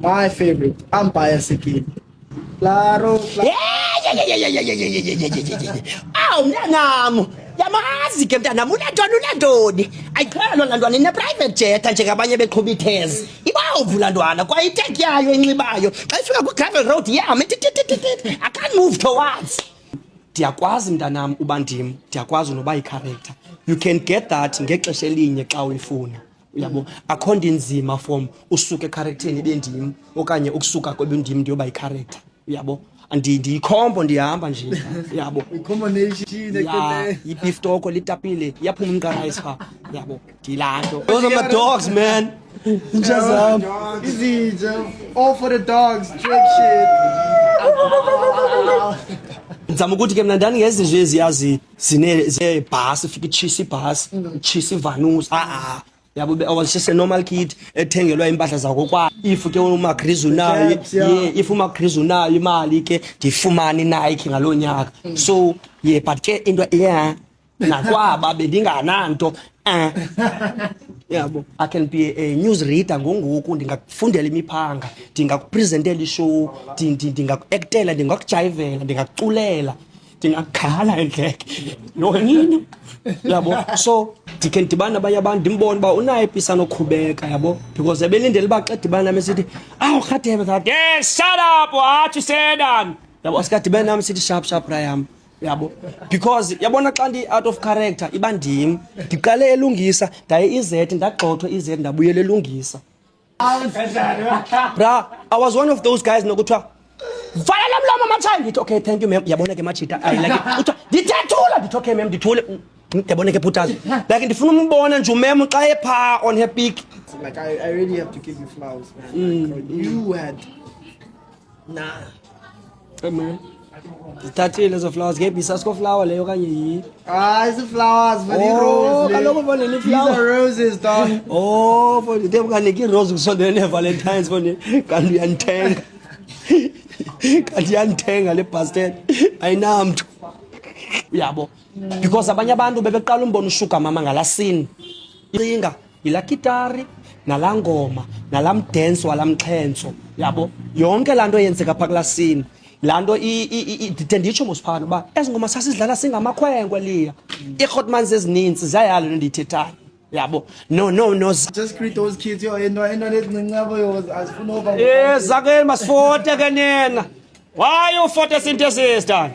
My favorite. I'm biased again. Claro. Awu mntanami, yamazi ke mntanami unantoni ayiqhelwa laa ntwana ine-private jet njengabanye beqhuba ithezi ibawuvu laa ntwana kwaye iteki yayo enxibayo xa ifika kwi-gravel road yame I can't move towards. Ndiyakwazi mntanam uba ndim, ndiyakwazi noba yicharacter. You can get that ngexesha elinye xa uyifuna. Uyabo, akho nto inzima from usuka echaractereni bendim okanye ukusuka kwebendim ndiyoba yicharacter. Uyabo, ndiyikhombo ndihamba nje. Uyabo, Combination. i-beef toko litapile iyaphuma umqarayisi pha. Uyabo, ndilaa nto. Those are my dogs, man. Easy, Joe. All for the dogs. Drake shit. Ndizama ukuthi ke mna ndandingenzi nje eziyazi zinebhasi ifika itshisa ibhasi itshisa ivanusi yabo I was just a normal kid ethengelwa impahla zakokwa if ke uMagriz unayo if uMagriz unayo imali ke ndifumana iNike ngaloo nyaka so but ke into nakwaba bendingananto yabo I can be a news reader ngongoku ndingakufundela imiphanga ndingakupresentela ishow ndingakuactela ndingakujayivela ndingakuculela ndingakhala endleke nonini yabo so ndikhe ndibana nabanye abantu ndimbone uba unayo ipisana oqhubeka yabo because ebelindele uba xa dibana nami sithi awu Radebe that yes shut up what you said yabo sikadibana nami sithi sharp rayam yabo because yabona xa ndi out of character iba ndim ndiqale elungisa ndaye iZ ndagxothwa iZ ndabuyela elungisa bra I was one of those guys nokuthiwa vala lo mlomo mathai ndithi okay thank you ma'am yabona ke machita I like uthiwa ndithethula ndithi okay ma'am ndithule ndiyabona ke phutazi like ndifuna umbona nje umem xa epha on her peak like I really have to give you flowers, man. Like, you had man ndithathile ezo flowers ngebhisasko flower leyo kanye yi it's the flowers, but the roses. kaloku bona ni flower. These are roses, dog. For the time kanike rose kusondele Valentine's for kanti uyanthenga kanti uyanthenga le bastard ayinamntu uyabo because abanye abantu bebeqala umbona uSugar Mama ngalasini inga ila gitari nala ngoma nala mdance wala mxhenso yabo yonke lanto yenzeka pha kulasini lanto nditsho mosiphana uba ezingoma sasidlala singamakhwenkwe liya iHotmans ezininzi zayalo ndiyithethayo yabo no Just greet those kids, yo. You know, as for over. zakeni masifote ke nina why you fote sinto sister